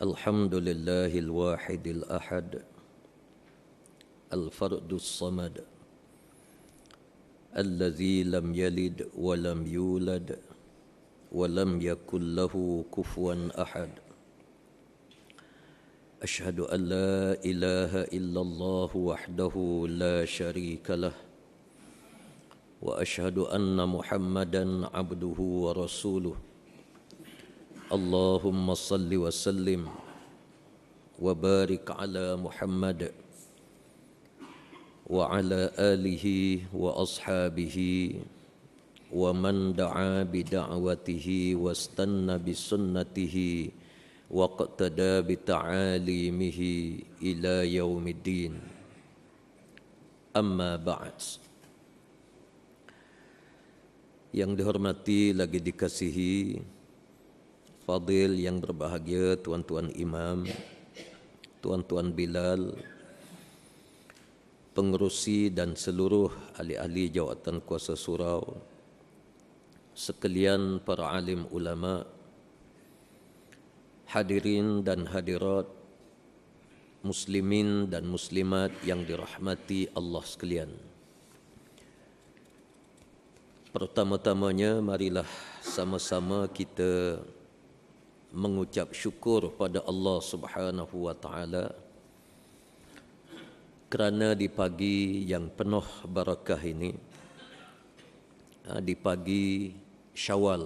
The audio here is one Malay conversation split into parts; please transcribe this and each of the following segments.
الحمد لله الواحد الأحد الفرد الصمد الذي لم يلد ولم يولد ولم يكن له كفوا أحد أشهد أن لا إله إلا الله وحده لا شريك له وأشهد أن محمدا عبده ورسوله اللهم صل وسلم وبارك على محمد وعلى آله وأصحابه ومن دعا بدعوته واستنى بسنته واقتدى بتعاليمه إلى يوم الدين أما بعد. Yang dihormati lagi dikasihi Fadil yang berbahagia, tuan-tuan imam, tuan-tuan Bilal, pengerusi dan seluruh ahli-ahli jawatan kuasa surau, sekalian para alim ulama, hadirin dan hadirat, muslimin dan muslimat yang dirahmati Allah sekalian. Pertama-tamanya marilah sama-sama kita mengucap syukur pada Allah Subhanahu wa taala kerana di pagi yang penuh barakah ini, di pagi Syawal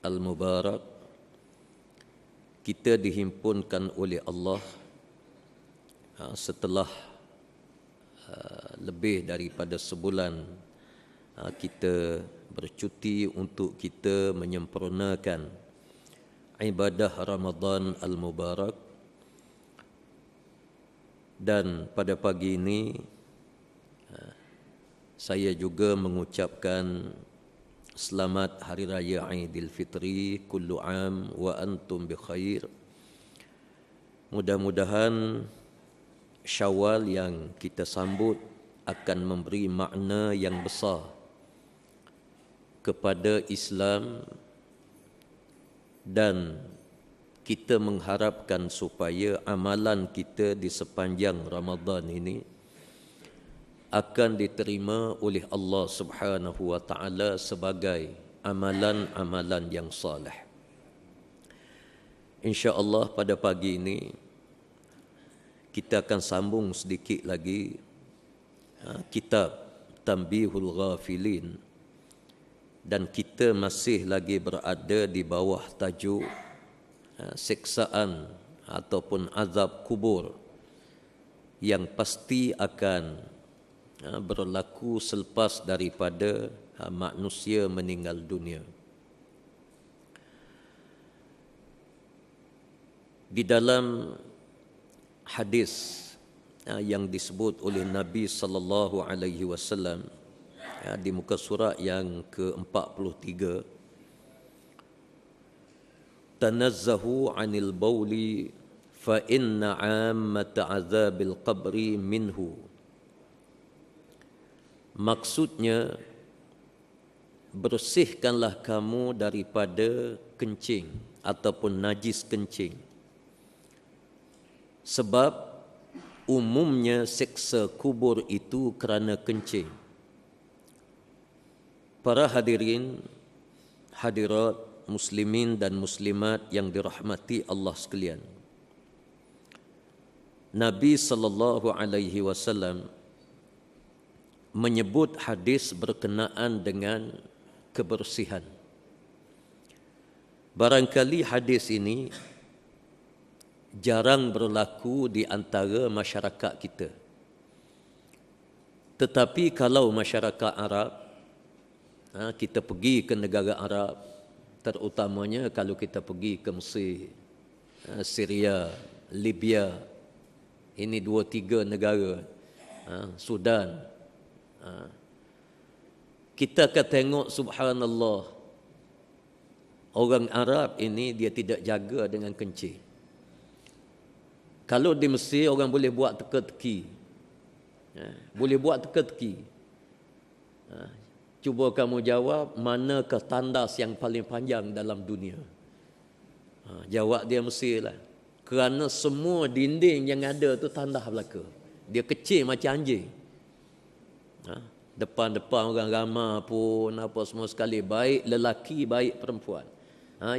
Al-Mubarak, kita dihimpunkan oleh Allah setelah lebih daripada sebulan kita bercuti untuk kita menyempurnakan ibadah Ramadan Al-Mubarak. Dan pada pagi ini saya juga mengucapkan selamat Hari Raya Aidilfitri, kullu am wa antum bi khair. Mudah-mudahan Syawal yang kita sambut akan memberi makna yang besar kepada Islam, dan kita mengharapkan supaya amalan kita di sepanjang Ramadan ini akan diterima oleh Allah Subhanahu wa taala sebagai amalan-amalan yang saleh. Insya-Allah pada pagi ini kita akan sambung sedikit lagi kitab Tanbihul Ghafilin, dan kita masih lagi berada di bawah tajuk siksaan ataupun azab kubur yang pasti akan berlaku selepas daripada manusia meninggal dunia. Di dalam hadis yang disebut oleh Nabi sallallahu alaihi wasallam di muka surat yang ke-43, tanazzahu 'anil bauli fa inna 'ammata 'adzabil qabri minhu. Maksudnya, bersihkanlah kamu daripada kencing ataupun najis kencing, sebab umumnya siksa kubur itu kerana kencing. Para hadirin, hadirat, muslimin dan muslimat yang dirahmati Allah sekalian, Nabi sallallahu alaihi wasallam menyebut hadis berkenaan dengan kebersihan. Barangkali hadis ini jarang berlaku di antara masyarakat kita. Tetapi kalau masyarakat Arab, kita pergi ke negara Arab, terutamanya kalau kita pergi ke Mesir, Syria, Libya, ini 2-3 negara, Sudan, kita akan tengok subhanallah, orang Arab ini dia tidak jaga dengan kencing. Kalau di Mesir orang boleh buat teka-teki, boleh buat teka-teki. Cuba kamu jawab, manakah tandas yang paling panjang dalam dunia? Jawab dia mestilah. Kerana semua dinding yang ada tu tanah belaka. Dia kecil macam anjing. Depan-depan orang ramai pun apa semua sekali. Baik lelaki, baik perempuan.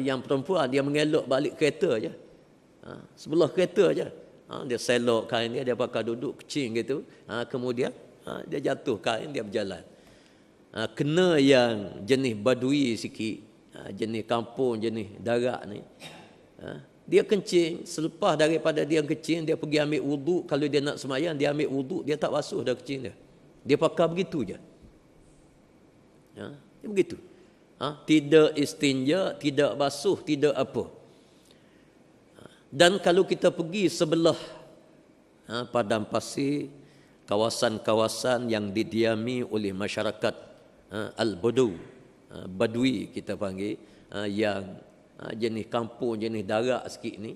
Yang perempuan dia mengelok balik kereta je. Sebelah kereta je. Dia selok kain dia pakai duduk kecil gitu. Kemudian dia jatuh kain, dia berjalan. Kena yang jenis badui sikit, jenis kampung, jenis darat ni. Dia kencing, selepas daripada dia kencing, dia pergi ambil wuduk. Kalau dia nak semayang, dia ambil wuduk, dia tak basuh dah kencing dia. Dia pakai begitu je. Dia begitu. Tidak istinja, tidak basuh, tidak apa. Dan kalau kita pergi sebelah padang pasir, kawasan-kawasan yang didiami oleh masyarakat Al-Badu, Badui kita panggil, yang jenis kampung, jenis darat sikit ni,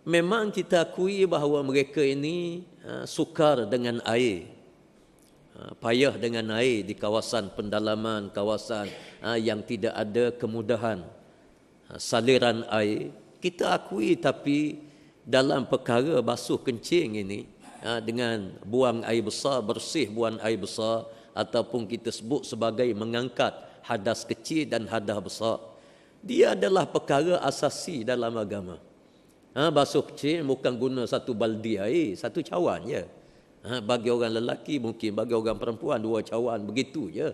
memang kita akui bahawa mereka ini sukar dengan air, payah dengan air di kawasan pendalaman, kawasan yang tidak ada kemudahan saliran air. Kita akui, tapi dalam perkara basuh kencing ini, dengan buang air besar, bersih buang air besar, ataupun kita sebut sebagai mengangkat hadas kecil dan hadas besar, dia adalah perkara asasi dalam agama. Basuh kecil bukan guna satu baldi air, satu cawan je. Bagi orang lelaki mungkin, bagi orang perempuan 2 cawan, begitu je.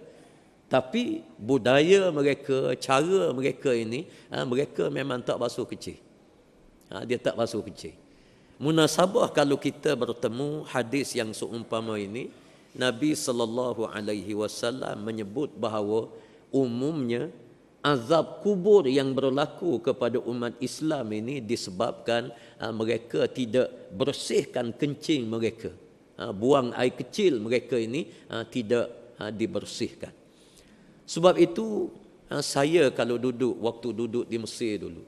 Tapi budaya mereka, cara mereka ini, mereka memang tak basuh kecil. Dia tak basuh kecil. Munasabah kalau kita bertemu hadis yang seumpama ini, Nabi SAW menyebut bahawa umumnya azab kubur yang berlaku kepada umat Islam ini disebabkan mereka tidak bersihkan kencing mereka. Buang air kecil mereka ini tidak dibersihkan. Sebab itu saya kalau waktu duduk di Mesir dulu,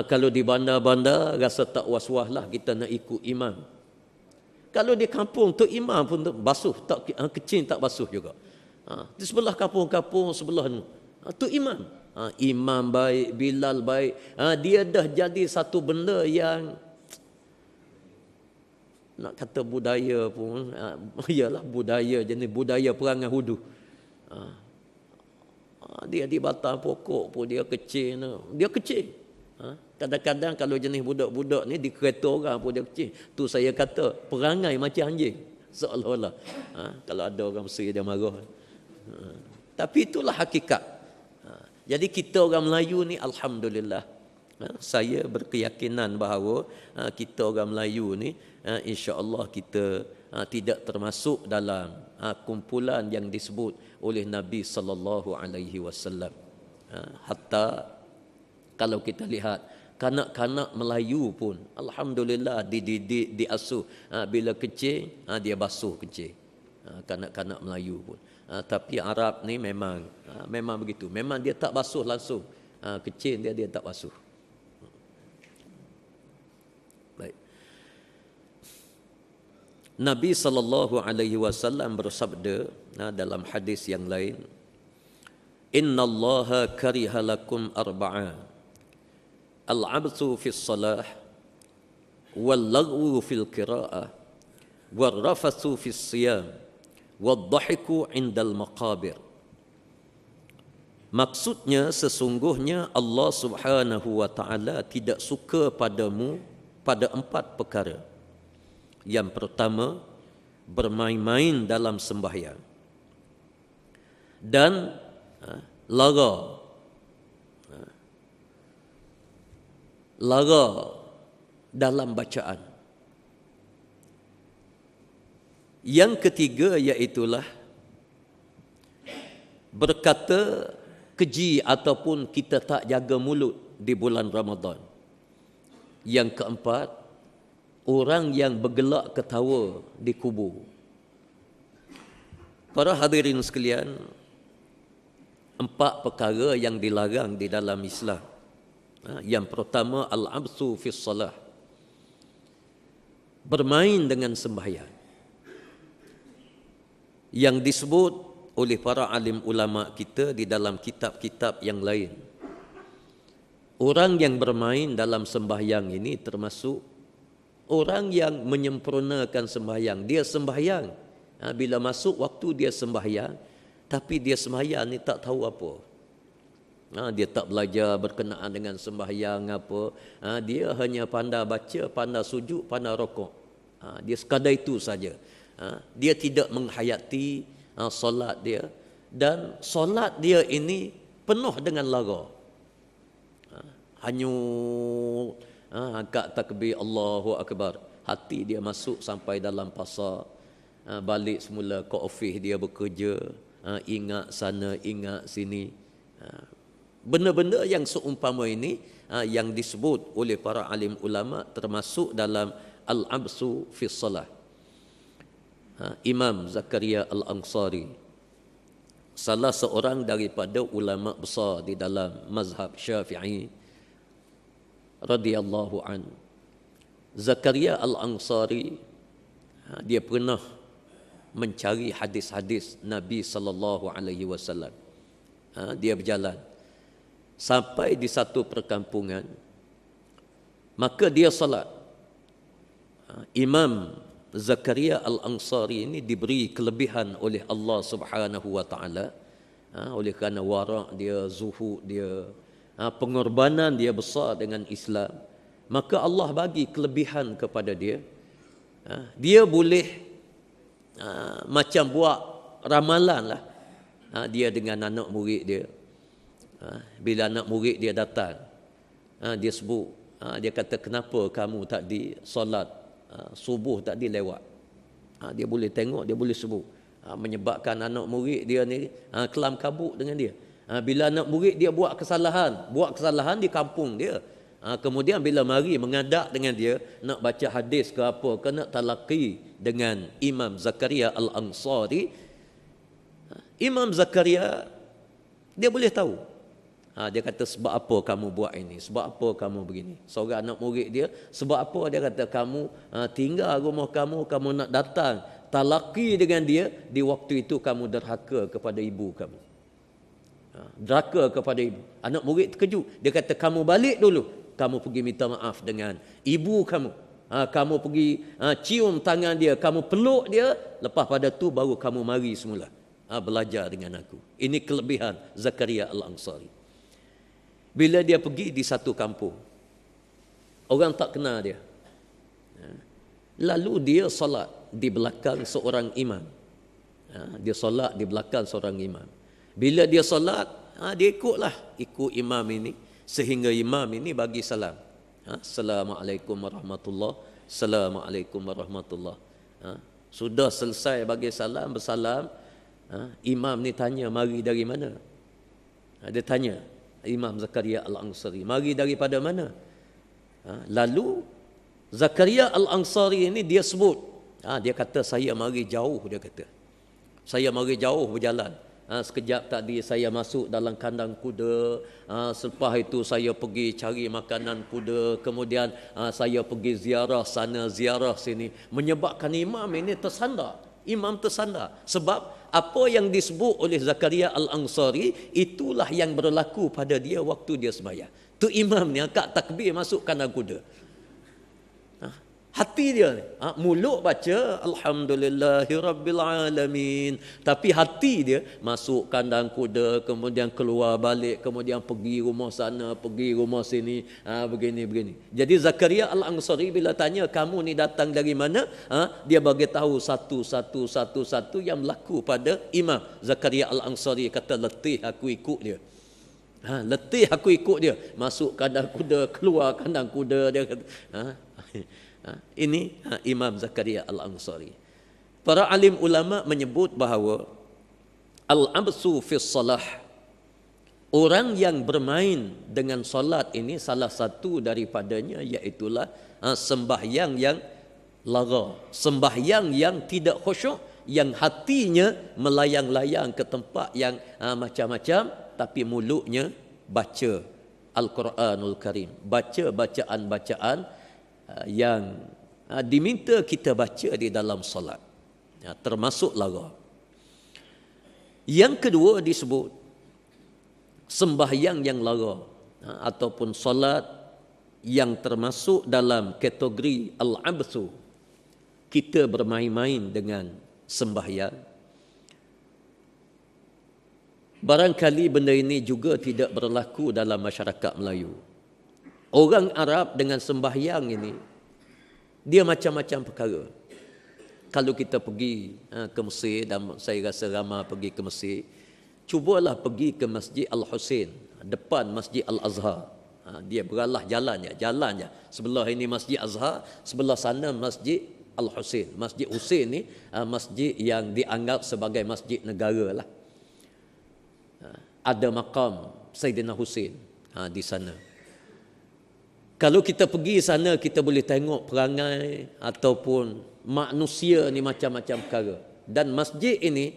kalau di bandar-bandar rasa tak was-was lah kita nak ikut imam. Kalau di kampung tu imam pun basuh, tak kecil tak basuh juga. Di sebelah kampung-kampung sebelah tu imam. Imam baik, Bilal baik. Dia dah jadi satu benda yang nak kata budaya pun, ialah budaya, jenis budaya perangai hudu. Dia di batang pokok pun dia kecil. Dia kecil. Kadang-kadang kalau jenis budak-budak ni di kereta orang pun dia kecil. Tu saya kata perangai macam anjing. Seolah-olah. Kalau ada orang Mesir dia marah. Tapi itulah hakikat. Jadi kita orang Melayu ni alhamdulillah. Saya berkeyakinan bahawa kita orang Melayu ni insya-Allah kita tidak termasuk dalam kumpulan yang disebut oleh Nabi sallallahu alaihi wasallam. Hatta kalau kita lihat kanak-kanak Melayu pun alhamdulillah dididik, diasuh, bila kecil dia basuh kecil. Kanak-kanak Melayu pun. Tapi Arab ni memang begitu. Memang dia tak basuh langsung. Kecil dia tak basuh. Baik. Nabi sallallahu alaihi wasallam bersabda dalam hadis yang lain, "Innallaha kariha lakum arba'a. Al-'abthu fis salah, wal-laghwu fil qira'ah, wal-rafathu fis siyam, wad-dhahiku indal maqabir." Maksudnya sesungguhnya Allah Subhanahu wa taala tidak suka padamu pada 4 perkara. Yang pertama, bermain-main dalam sembahyang. Dan lara dalam bacaan. Yang ketiga iaitulah berkata keji ataupun kita tak jaga mulut di bulan Ramadan. Yang keempat, orang yang bergelak ketawa di kubur. Para hadirin sekalian, 4 perkara yang dilarang di dalam Islam. Yang pertama, al-'abthu fis salah. Bermain dengan sembahyang. Yang disebut oleh para alim ulama kita di dalam kitab-kitab yang lain. orang yang bermain dalam sembahyang ini termasuk orang yang menyempurnakan sembahyang. Dia sembahyang, bila masuk waktu dia sembahyang, tapi dia sembahyang ni tak tahu apa. Dia tak belajar berkenaan dengan sembahyang apa. Dia hanya pandai baca, pandai sujud, pandai rokok. Dia sekadar itu saja. Dia tidak menghayati solat dia, dan solat dia ini penuh dengan lara. Hanyut, angkat takbir Allahu Akbar. Hati dia masuk sampai dalam pasar. Balik semula ke office dia bekerja. Ingat sana, ingat sini. Benda-benda yang seumpama ini yang disebut oleh para alim ulama termasuk dalam al-absu fi salah. Imam Zakaria Al-Ansari, salah seorang daripada ulama besar di dalam mazhab Syafi'i radhiyallahu an. Zakaria Al-Ansari dia pernah mencari hadis-hadis Nabi sallallahu alaihi wasallam. Dia berjalan sampai di satu perkampungan, maka dia salat. Imam Zakaria Al-Ansari ini diberi kelebihan oleh Allah Subhanahu wa taala, oleh kerana wara' dia, zuhud dia, pengorbanan dia besar dengan Islam. Maka Allah bagi kelebihan kepada dia. Dia boleh macam buat ramalan lah. Dia dengan anak murid dia. Bila anak murid dia datang, dia sebut, dia kata, kenapa kamu tadi solat subuh tadi lewat? Dia boleh tengok, dia boleh sebut. Menyebabkan anak murid dia ni kelam kabut dengan dia. Bila anak murid dia buat kesalahan di kampung dia, kemudian bila mari mengadap dengan dia, nak baca hadis ke apa, ke nak talaqi dengan Imam Zakaria Al-Ansari, Imam Zakaria dia boleh tahu. Dia kata, sebab apa kamu buat ini? Sebab apa kamu begini? Seorang anak murid dia, sebab apa? Dia kata, kamu tinggal rumah kamu nak datang talaqi dengan dia, di waktu itu kamu derhaka kepada ibu kamu. Derhaka kepada ibu. Anak murid terkejut. Dia kata, kamu balik dulu. Kamu pergi minta maaf dengan ibu kamu. Kamu pergi cium tangan dia, kamu peluk dia. Lepas pada tu baru kamu mari semula belajar dengan aku. Ini kelebihan Zakaria Al-Ansari. Bila dia pergi di satu kampung, orang tak kenal dia. Lalu dia solat di belakang seorang imam. Dia solat di belakang seorang imam. Bila dia solat, dia ikut imam ini, sehingga imam ini bagi salam. Assalamualaikum warahmatullahi. Assalamualaikum warahmatullahi. Sudah selesai bagi salam, bersalam, imam ni tanya, mari dari mana? Dia tanya, Imam Zakaria Al-Ansari, mari daripada mana? Lalu Zakaria Al-Ansari ini dia sebut, dia kata, saya mari jauh, dia kata. Saya mari jauh berjalan. Sekejap tadi saya masuk dalam kandang kuda, selepas itu saya pergi cari makanan kuda, kemudian saya pergi ziarah sana, ziarah sini. Menyebabkan imam ini tersandar. Imam tersandar. Sebab apa yang disebut oleh Zakaria Al-Ansari, itulah yang berlaku pada dia waktu dia sembahyang. Tu imam ni angkat takbir masuk kandang kuda. Hati dia ni, mulut baca Alhamdulillahirabbil alamin, tapi hati dia masuk kandang kuda, kemudian keluar balik, kemudian pergi rumah sana, pergi rumah sini, begini. Jadi Zakaria Al-Ansari bila tanya, kamu ni datang dari mana? Dia bagi tahu satu yang berlaku pada Imam Zakaria Al-Ansari. Kata, letih aku ikut dia. Letih aku ikut dia. Masuk kandang kuda, keluar kandang kuda, dia kata. Ini Imam Zakaria Al-Ansari. Para alim ulama menyebut bahawa al-absu fi salah, orang yang bermain dengan solat ini, salah satu daripadanya iaitulah sembahyang yang lara, sembahyang yang tidak khusyuk, yang hatinya melayang-layang ke tempat yang macam-macam, tapi mulutnya baca Al-Quranul Karim, baca bacaan-bacaan yang diminta kita baca di dalam solat, termasuk lara. Yang kedua disebut sembahyang yang lara. ataupun solat yang termasuk dalam kategori al-abthu, kita bermain-main dengan sembahyang, barangkali benda ini juga tidak berlaku dalam masyarakat Melayu. Orang Arab dengan sembahyang ini, dia macam-macam perkara. Kalau kita pergi ke Mesir, dan saya rasa ramai pergi ke Mesir, cubalah pergi ke Masjid Al-Husain, depan Masjid Al-Azhar. Dia beralah jalan je. Sebelah ini Masjid Azhar, sebelah sana Masjid Al-Husain. Masjid Husain ni masjid yang dianggap sebagai masjid negara lah. Ada makam Sayyidina Husain di sana. Kalau kita pergi sana, kita boleh tengok perangai ataupun manusia ni macam-macam perkara. Dan masjid ini,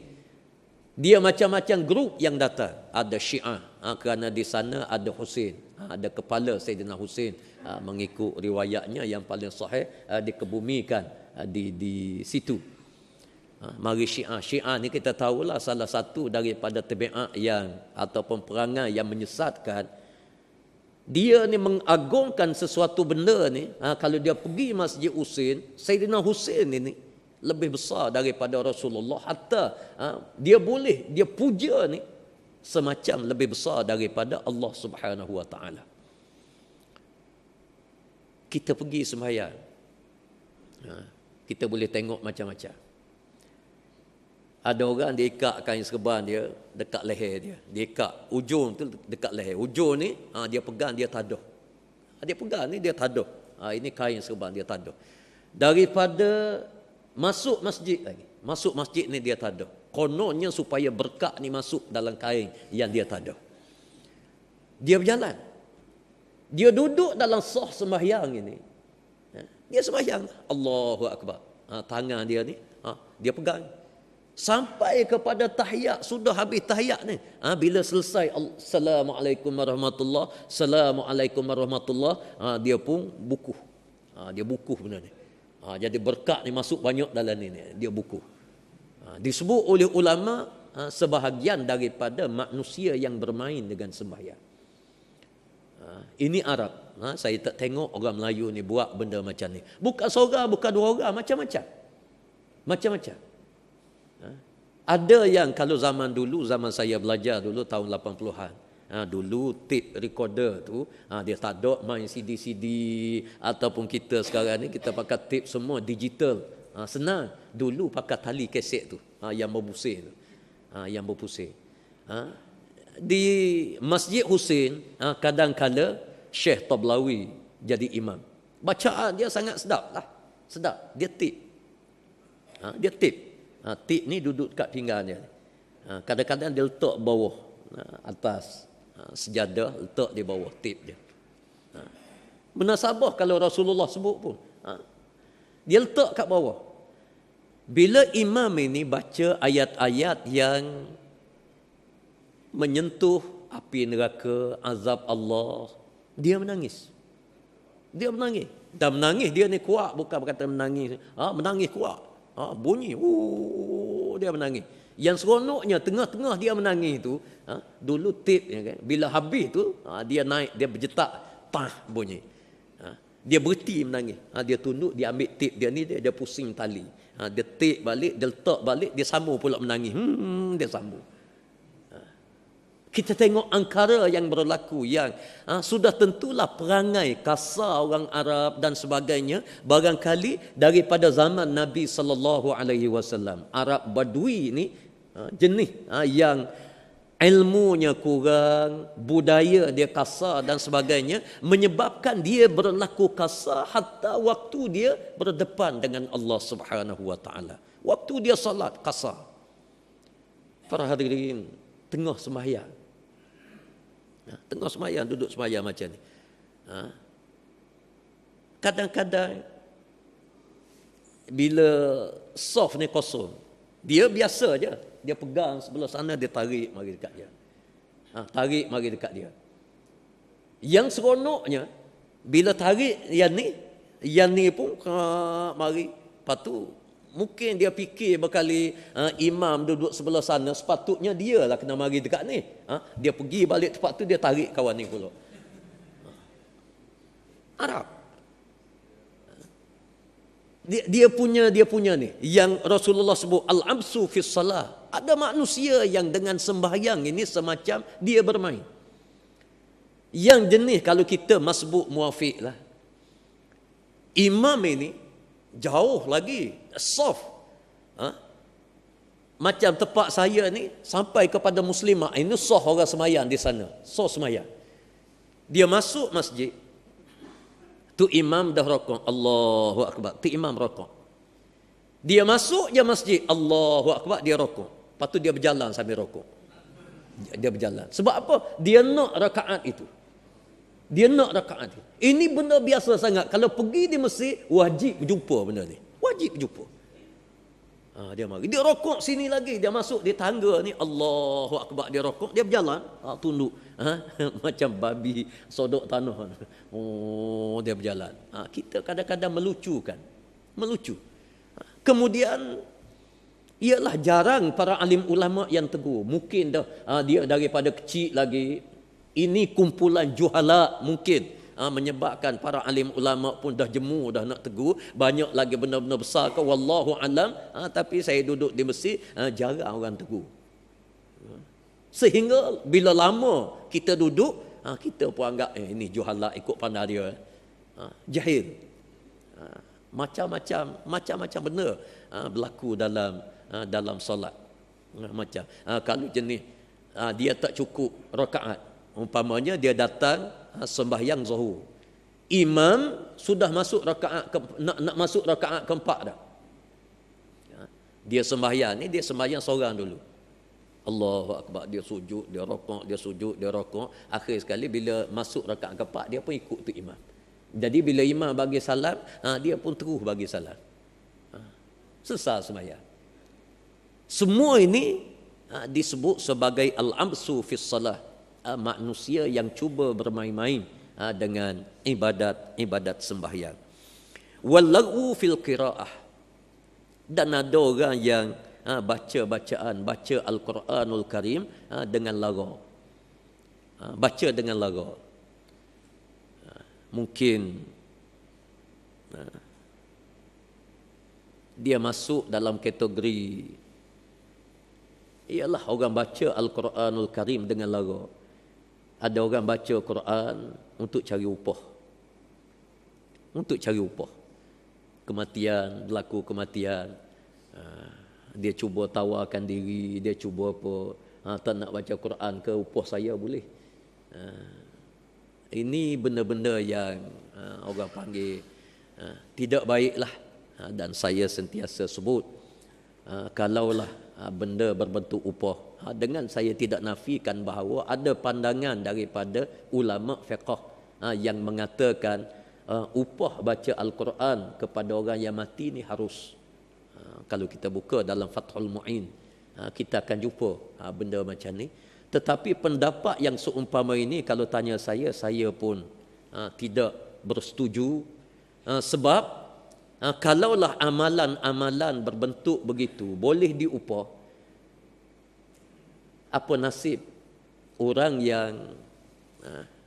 dia macam-macam grup yang datang. Ada Syiah, kerana di sana ada Husain, ada kepala Sayyidina Husain, mengikut riwayatnya yang paling sahih, dikebumikan di situ. Mari Syiah. Syiah ni kita tahulah salah satu daripada tabiat yang ataupun perangai yang menyesatkan. Dia ni mengagungkan sesuatu benda ni. Kalau dia pergi Masjid Husain, Sayyidina Husain ini lebih besar daripada Rasulullah. Hatta dia puja ni semacam lebih besar daripada Allah Subhanahu Wa Taala. Kita pergi sembahyang, kita boleh tengok macam-macam. Ada orang dia ikat kain serban dia dekat leher dia. Dia ikat ujung tu dekat leher. Ujung ni dia pegang, dia tadah. Dia pegang ni dia tadah. Ini kain serban dia tadah. Daripada masuk masjid lagi. Masuk masjid ni dia tadah. Kononnya supaya berkat ni masuk dalam kain yang dia tadah. Dia berjalan. Dia duduk dalam sah sembahyang ini. Dia sembahyang. Allahu Akbar. Tangan dia ni dia pegang. Sampai kepada tahiyat, sudah habis tahiyat ni. Bila selesai Assalamualaikum warahmatullahi, Assalamualaikum warahmatullahi, dia pun bukuh. Dia bukuh benda ni. Jadi berkat ni masuk banyak dalam ni. Dia bukuh. Disebut oleh ulama sebahagian daripada manusia yang bermain dengan sembahyang. Ini Arab. Saya tak tengok orang Melayu ni buat benda macam ni. Bukan seorang, bukan dua orang, macam-macam. Macam-macam. Ada yang kalau zaman dulu, zaman saya belajar dulu tahun 80-an, dulu tape recorder tu dia tak ada main CD-CD, ataupun kita sekarang ni kita pakai tape semua digital. Senang. Dulu pakai tali kaset tu yang berbusing tu. Yang berpusing. Di Masjid Husain kadang-kala Syekh Tablawi jadi imam. Bacaan dia sangat sedap lah. Sedap. Dia tape. Dia tape. Tip ni duduk kat pinggang dia. Kadang-kadang dia letak bawah, atas sejadah, letak di bawah tip dia. Munasabah kalau Rasulullah sebut pun, dia letak kat bawah. Bila imam ini baca ayat-ayat yang menyentuh api neraka, azab Allah, dia menangis. Dia menangis. Dan menangis dia ni kuat, bukan berkata menangis. Menangis kuat. Bunyi, dia menangis. Yang seronoknya tengah-tengah dia menangis tu, dulu tip kan, bila habis tu dia naik, dia berjetak, bunyi. Dia berhenti menangis. Dia tunduk, dia ambil tip dia ni, dia pusing tali. Dia tip balik, dia letak balik, dia sambung pula menangis. Dia sambung. Kita tengok angkara yang berlaku yang sudah tentulah perangai kasar orang Arab dan sebagainya, barangkali daripada zaman Nabi sallallahu alaihi wasallam. Arab Badui ni jenis yang ilmunya kurang, budaya dia kasar dan sebagainya, menyebabkan dia berlaku kasar hatta waktu dia berdepan dengan Allah Subhanahu wa taala. Waktu dia salat kasar. Para hadirin, tengah sembahyang. Tengah sembahyang, duduk sembahyang macam ni. Kadang-kadang bila soft ni kosong, dia biasa je. Dia pegang sebelah sana, dia tarik mari dekat dia. Tarik mari dekat dia. Yang seronoknya, bila tarik yang ni pun mari. Lepas tu mungkin dia fikir berkali imam duduk sebelah sana, sepatutnya dia lah kena mari dekat ni. Dia pergi balik tempat tu, dia tarik kawan ni pula. Arab. Dia punya ni yang Rasulullah sebut al-absu fi salah. Ada manusia yang dengan sembahyang ini semacam dia bermain. Yang jenis kalau kita masbuk muafiq lah. Imam ini jauh lagi soft. Macam tempat saya ni sampai kepada muslimah. Ini soft orang semayang di sana. Soft semayang. Dia masuk masjid. Tu imam dah rokok, Allahu Akbar. Tu imam rokok. Dia masuk je masjid, Allahu Akbar, dia rokok. Lepas tu dia berjalan sambil rokok. Dia berjalan. Sebab apa? Dia nak rakaat itu. Dia nak rakaat itu. Ini benda biasa sangat. Kalau pergi di masjid, wajib berjumpa benda ni. Wajib berjumpa. Dia mari. Dia rokok sini lagi. Dia masuk di tangga ni, Allahu Akbar, dia rokok. Dia berjalan, tunduk. Macam babi sodok tanah. Dia berjalan. Kita kadang-kadang melucukan. Melucu. Kemudian, ialah jarang para alim ulama yang tegur. Mungkin dia daripada kecil lagi. Ini kumpulan juhala mungkin. Menyebabkan para alim ulama pun dah jemu, dah nak tegur. Banyak lagi benda-benda besar ke, wallahu alam. Tapi saya duduk di masjid, jarang orang tegur. Sehingga bila lama kita duduk, kita pun anggap ini juhala ikut pandai dia. Jahil. Macam-macam benda berlaku dalam solat. Macam kalau jenis dia tak cukup rakaat, umpamanya dia datang sembahyang zuhur, imam sudah masuk rakaat nak masuk rakaat keempat dah. Dia sembahyang ni, dia sembahyang seorang dulu. Allahu Akbar, dia sujud, dia rokok, dia sujud, dia rokok. Akhir sekali bila masuk rakaat keempat, dia pun ikut tu imam. Jadi bila imam bagi salam, dia pun terus bagi salam. Selesai sembahyang. Semua ini disebut sebagai al-absu fis salah. Manusia yang cuba bermain-main dengan ibadat sembahyang. Wallahu fil qiraah. Dan ada orang yang baca Al-Quranul Karim dengan lara. Baca dengan lara. Mungkin dia masuk dalam kategori ialah orang baca Al-Quranul Karim dengan lara. Ada orang baca Quran untuk cari upah. Untuk cari upah. Kematian, berlaku kematian. Dia cuba tawarkan diri, dia cuba apa. Tak nak baca Quran ke, upah saya boleh. Ini benda-benda yang orang panggil tidak baiklah. Dan saya sentiasa sebut, kalaulah benda berbentuk upah, dengan saya tidak nafikan bahawa ada pandangan daripada ulama fiqh yang mengatakan upah baca Al-Quran kepada orang yang mati ni harus. Kalau kita buka dalam Fathul Mu'in, kita akan jumpa benda macam ni. Tetapi pendapat yang seumpama ini, kalau tanya saya pun tidak bersetuju. Sebab kalaulah amalan-amalan berbentuk begitu boleh diupah, apa nasib orang yang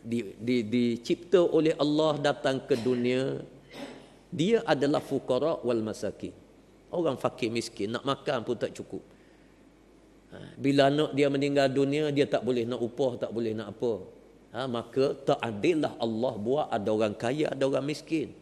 dicipta oleh Allah datang ke dunia, dia adalah fuqara wal masakin, orang fakir miskin, nak makan pun tak cukup. Bila anak dia meninggal dunia, dia tak boleh nak upah, tak boleh nak apa. Maka tak adillah Allah buat ada orang kaya, ada orang miskin.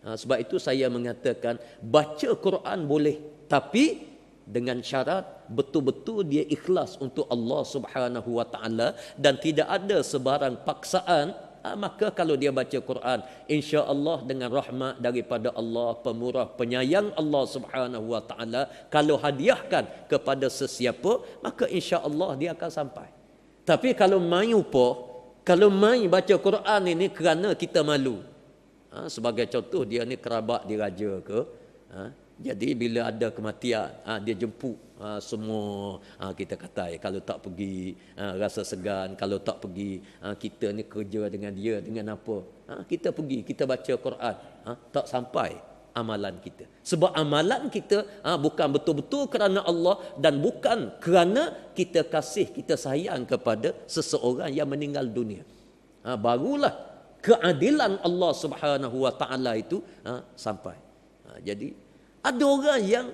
Sebab itu saya mengatakan baca Quran boleh, tapi dengan syarat betul-betul dia ikhlas untuk Allah Subhanahu wa taala dan tidak ada sebarang paksaan. Maka kalau dia baca Quran, insya-Allah dengan rahmat daripada Allah, pemurah penyayang Allah Subhanahu wa taala, kalau hadiahkan kepada sesiapa, maka insya-Allah dia akan sampai. Tapi kalau main upah, kalau main baca Quran ini kerana kita malu. Sebagai contoh, dia ni kerabat diraja ke, jadi bila ada kematian, dia jemput semua. Kita kata kalau tak pergi rasa segan, kalau tak pergi kita ni kerja dengan dia, dengan apa, kita pergi, kita baca Quran, tak sampai amalan kita. Sebab amalan kita bukan betul-betul kerana Allah dan bukan kerana kita kasih, kita sayang kepada seseorang yang meninggal dunia. Barulah keadilan Allah Subhanahu wa taala itu sampai. Jadi ada orang yang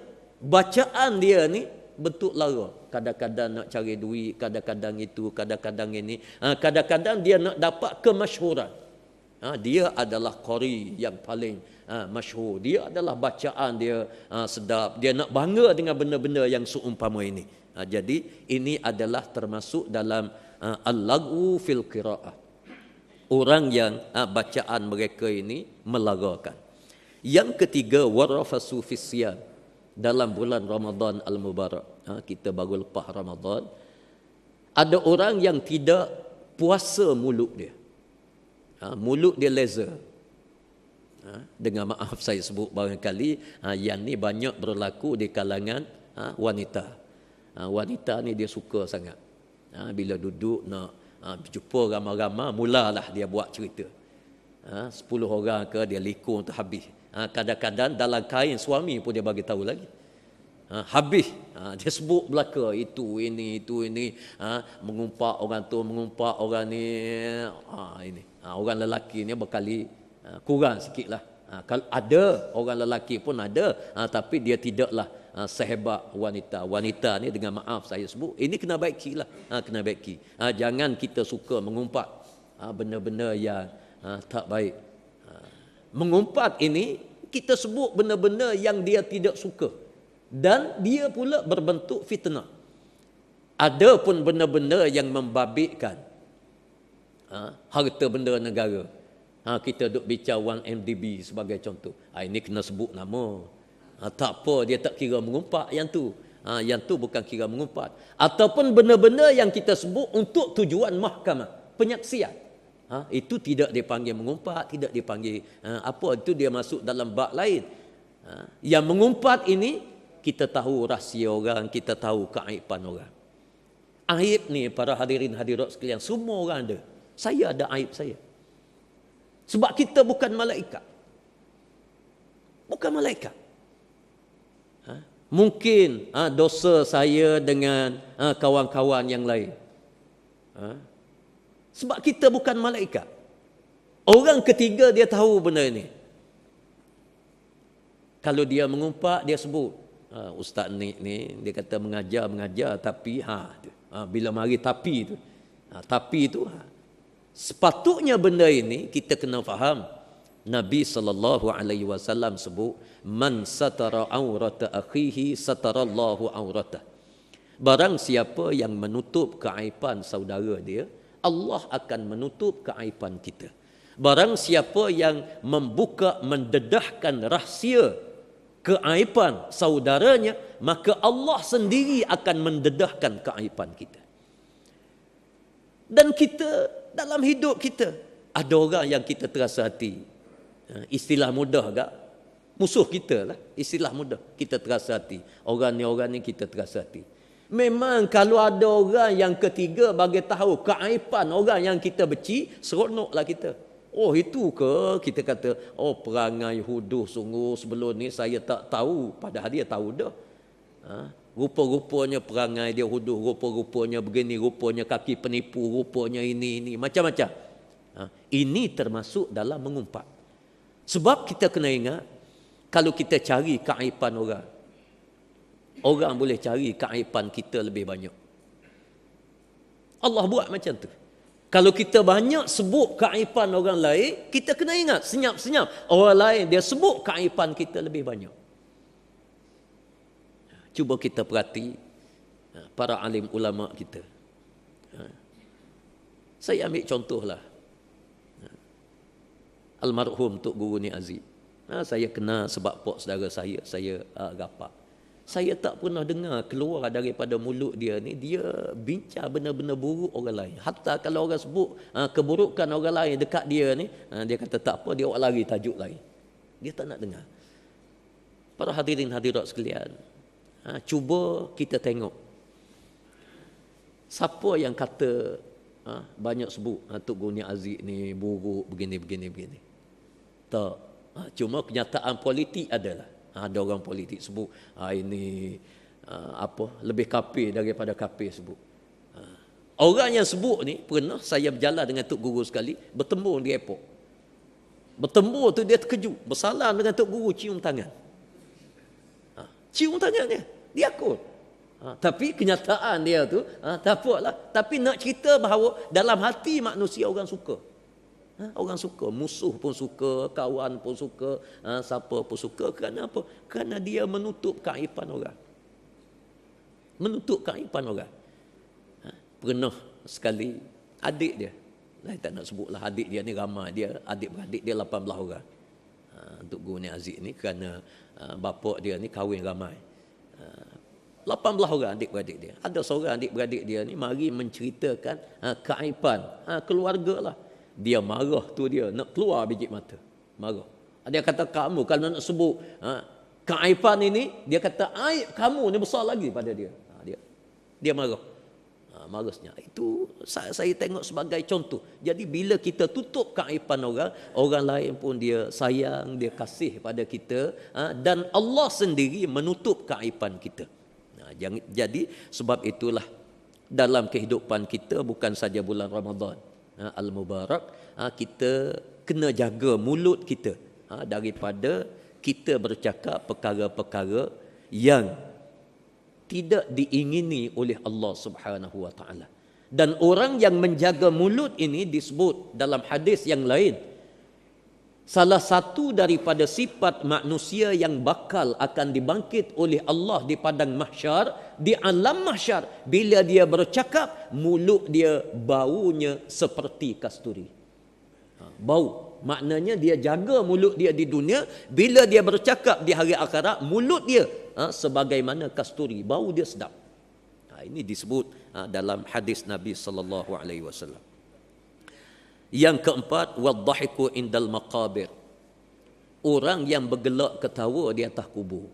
bacaan dia ni bentuk lara. Kadang-kadang nak cari duit, kadang-kadang itu, kadang-kadang ini, kadang-kadang dia nak dapat kemasyhuran. Dia adalah qari yang paling masyhur. Dia adalah bacaan dia sedap. Dia nak bangga dengan benda-benda yang seumpama ini. Jadi ini adalah termasuk dalam al-laghu fil qiraah. Orang yang bacaan mereka ini melarakan. Yang ketiga, warafasu fis siyam. Dalam bulan Ramadan al-Mubarak, kita baru lepas Ramadan, ada orang yang tidak puasa mulut dia. Mulut dia laser. Dengan maaf saya sebut barangkali, yang ni banyak berlaku di kalangan wanita. Wanita ni dia suka sangat. Bila duduk nak jumpa ramai-ramai, mulalah dia buat cerita. 10 orang ke dia likung tu habis. Kadang-kadang dalam kain suami pun dia bagi tahu lagi. Habis dia sebut belaka itu ini mengumpat orang tu, mengumpat orang ni, ini orang lelaki ni berkali kurang sikitlah. Kalau ada orang lelaki pun ada, tapi dia tidaklah sehebat wanita. Wanita ni dengan maaf saya sebut, ini kena baikilah, kena baiki. Jangan kita suka mengumpat benda-benda yang tak baik. Mengumpat ini kita sebut benda-benda yang dia tidak suka, dan dia pula berbentuk fitnah. Ada pun benda-benda yang membabitkan harta benda negara. Kita duk bicara 1MDB sebagai contoh. Ini kena sebut nama. Tak apa, dia tak kira mengumpat yang tu. Yang tu bukan kira mengumpat. Ataupun benda-benda yang kita sebut untuk tujuan mahkamah, penyaksian. Itu tidak dipanggil mengumpat, tidak dipanggil itu dia masuk dalam bab lain. Yang mengumpat ini kita tahu rahsia orang, kita tahu keaiban orang. Aib ni para hadirin hadirat sekalian, semua orang ada. Saya ada aib saya. Sebab kita bukan malaikat. Bukan malaikat. Mungkin dosa saya dengan kawan-kawan yang lain. Sebab kita bukan malaikat. Orang ketiga dia tahu benda ini. Kalau dia mengumpat, dia sebut, ustaz ni dia kata mengajar tapi bila mari tapi tu. Tapi itu sepatutnya benda ini kita kena faham. Nabi SAW sebut, man satara aurata akhihi satarallahu auratah. Barang siapa yang menutup keaiban saudara dia, Allah akan menutup keaiban kita. Barang siapa yang membuka, mendedahkan rahsia keaiban saudaranya, maka Allah sendiri akan mendedahkan keaiban kita. Dan kita dalam hidup kita ada orang yang kita terasa hati. Istilah mudah agak, musuh kita lah. Istilah mudah, kita terasa hati. Orang ni kita terasa hati. Memang kalau ada orang yang ketiga bagi tahu keaiban orang yang kita benci, seronoklah kita. Oh itu ke? Kita kata, oh perangai huduh sungguh sebelum ni saya tak tahu. Padahal dia tahu dah. Rupa-rupanya perangai dia huduh, rupa-rupanya begini, rupanya kaki penipu, rupanya ini, macam-macam. Ini termasuk dalam mengumpat. Sebab kita kena ingat, kalau kita cari keaiban orang, orang boleh cari keaiban kita lebih banyak. Allah buat macam tu. Kalau kita banyak sebut keaiban orang lain, kita kena ingat senyap-senyap orang lain dia sebut keaiban kita lebih banyak. Cuba kita perhati para alim ulama kita. Saya ambil contohlah. Almarhum Tok Guru Ni Aziz. Saya kenal sebab pok saudara saya rapat. Saya tak pernah dengar keluar daripada mulut dia ni, dia bincang benda-benda buruk orang lain. Hatta kalau orang sebut keburukan orang lain dekat dia ni, dia kata tak apa, dia awak lari tajuk lain. Dia tak nak dengar. Para hadirin hadirat sekalian, cuba kita tengok. Siapa yang kata banyak sebut Tok Guru Ni Aziz ni buruk begini. Tak. Cuma kenyataan politik adalah ada orang politik sebut ini lebih kafir daripada kafir sebut. Orang yang sebut ni pernah saya berjalan dengan Tok Guru sekali, bertemu di airport. Bertemu tu dia terkejut, bersalam dengan tok guru, cium tangan. Cium tangannya, dia akut. Tapi kenyataan dia tu tak apalah. Tapi nak cerita bahawa dalam hati manusia orang suka. Orang suka, musuh pun suka, kawan pun suka, siapa pun suka. Kerana apa? Kerana dia menutup keaiban orang. Menutup keaiban orang. Pernah sekali adik dia, saya tak nak sebutlah, adik dia ni ramai, dia adik-beradik dia 18 orang. Untuk Guru ni Aziz ni, kerana bapak dia ni kahwin ramai. 18 orang adik-beradik dia. Ada seorang adik-beradik dia ni mari menceritakan keaiban keluarga lah. Dia marah tu, dia nak keluar biji mata. Marah. Dia kata, kamu kalau nak sebut keaiban ini, dia kata aib kamu ni besar lagi pada dia. Dia marah. Marahnya. Itu saya tengok sebagai contoh. Jadi bila kita tutup keaiban orang, orang lain pun dia sayang, dia kasih pada kita, dan Allah sendiri menutup keaiban kita. Jadi sebab itulah dalam kehidupan kita, bukan saja bulan Ramadan Al-Mubarak, kita kena jaga mulut kita daripada kita bercakap perkara-perkara yang tidak diingini oleh Allah Subhanahu wa taala. Dan orang yang menjaga mulut ini disebut dalam hadis yang lain, salah satu daripada sifat manusia yang bakal akan dibangkit oleh Allah di padang mahsyar, di alam mahsyar, bila dia bercakap, mulut dia baunya seperti kasturi. Bau, maknanya dia jaga mulut dia di dunia, bila dia bercakap di hari akhirat, mulut dia sebagaimana kasturi, bau dia sedap. Ini disebut dalam hadis Nabi sallallahu alaihi wasallam. Yang keempat, wadhahiku indal maqabir. Orang yang bergelak ketawa di atas kubur.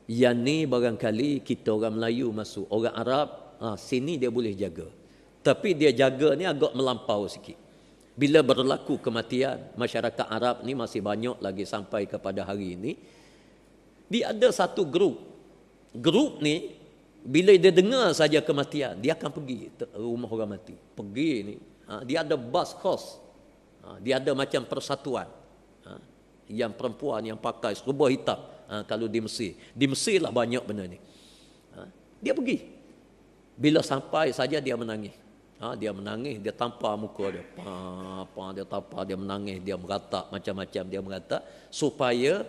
Yang ni barangkali kita orang Melayu masuk, orang Arab sini dia boleh jaga. Tapi dia jaga ni agak melampau sikit. Bila berlaku kematian, masyarakat Arab ni masih banyak lagi sampai kepada hari ini. Dia ada satu grup. Grup ni bila dia dengar saja kematian, dia akan pergi ke rumah orang mati. Pergi ni, dia ada bus kos. Dia ada macam persatuan. Yang perempuan yang pakai serba hitam. Kalau di Mesir. Di Mesir lah banyak benda ni. Dia pergi. Bila sampai saja dia menangis. Dia menangis, dia tampar muka dia. Dia tampar, dia menangis, dia meratak macam-macam, dia meratak supaya